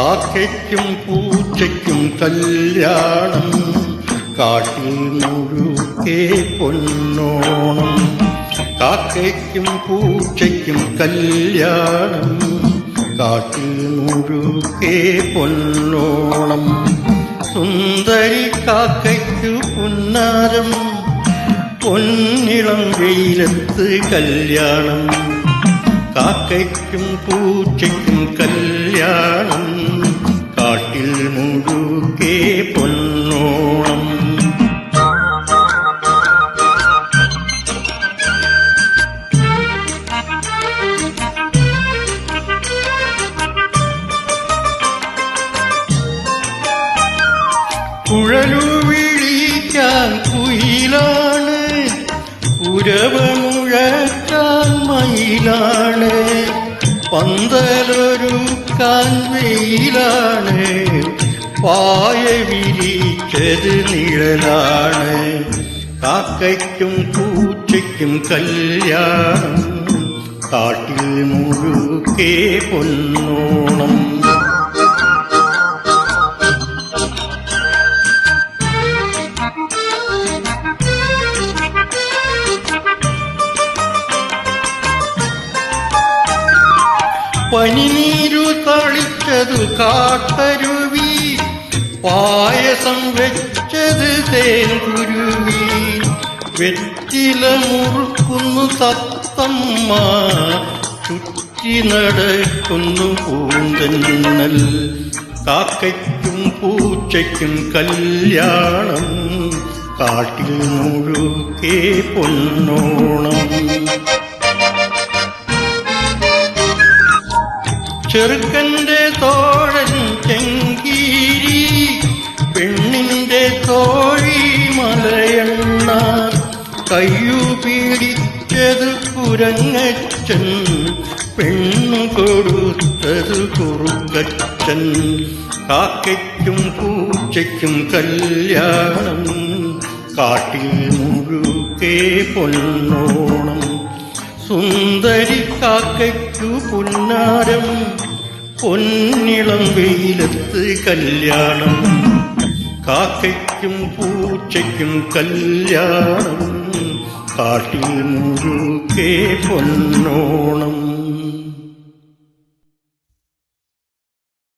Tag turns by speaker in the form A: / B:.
A: കാക്കയ്ക്കും പൂച്ചയ്ക്കും കല്യാണം, കാട്ടിൽ മുഴുക്കെ പൊന്നോണം. കാക്കയ്ക്കും പൂച്ചയ്ക്കും കല്യാണം, കാട്ടിൽ മുഴുക്കെ പൊന്നോണം. സുന്ദരി കാക്കയ്ക്കു പുന്നാരം, പൊന്നിളം വെയിലത്ത് കല്യാണം. കാക്കയ്ക്കും പൂച്ചയ്ക്കും കല്യാണം, കാട്ടിൽ മുഴുക്കെ പൊന്നോണം. കുഴലു വിളിക്കാൻ കുയിലാണ്, കുരവമുഴക്കാൻ മയിലാണ്. പന്തലൊരുക്കാൻ വെയിലാണ്, പായ വിരിച്ചത് നിഴലാണ്. കാക്കയ്ക്കും പൂച്ചയ്ക്കും കല്യാണം, കാട്ടിൽ മുഴുക്കെ പൊന്നോണം. പനിനീരു തളിച്ചതു കാട്ടരുവി, പായസം വെച്ചത് തേൻകുരുവി. വെറ്റില മുറുക്കുന്നു തത്തമ്മ, ചുറ്റി നടക്കുന്നു പൂന്തന്നൽ. കാക്കയ്ക്കും പൂച്ചയ്ക്കും കല്യാണം, കാട്ടിൽ മുഴുക്കെ പൊന്നോണം. ചെറുക്കന്റെ തോഴൻ ചെങ്കീരി, പെണ്ണിന്റെ തോഴി മലയണ്ണ. കയ്യു പിടിച്ചത് കുരങ്ങച്ചൻ, പെണ്ണു കൊടുത്തത് കുറുക്കച്ചൻ. കാക്കയ്ക്കും പൂച്ചയ്ക്കും കല്യാണം, കാട്ടിൽ മുഴുക്കെ പൊന്നോണം. സുന്ദരി കാക്കയ്ക്കു പുന്നാരം, പൊന്നിളം വെയിലത്ത് കല്യാണം. കാക്കയ്ക്കും പൂച്ചയ്ക്കും കല്യാണം, കാട്ടിൽ മുഴുക്കെ പൊന്നോണം.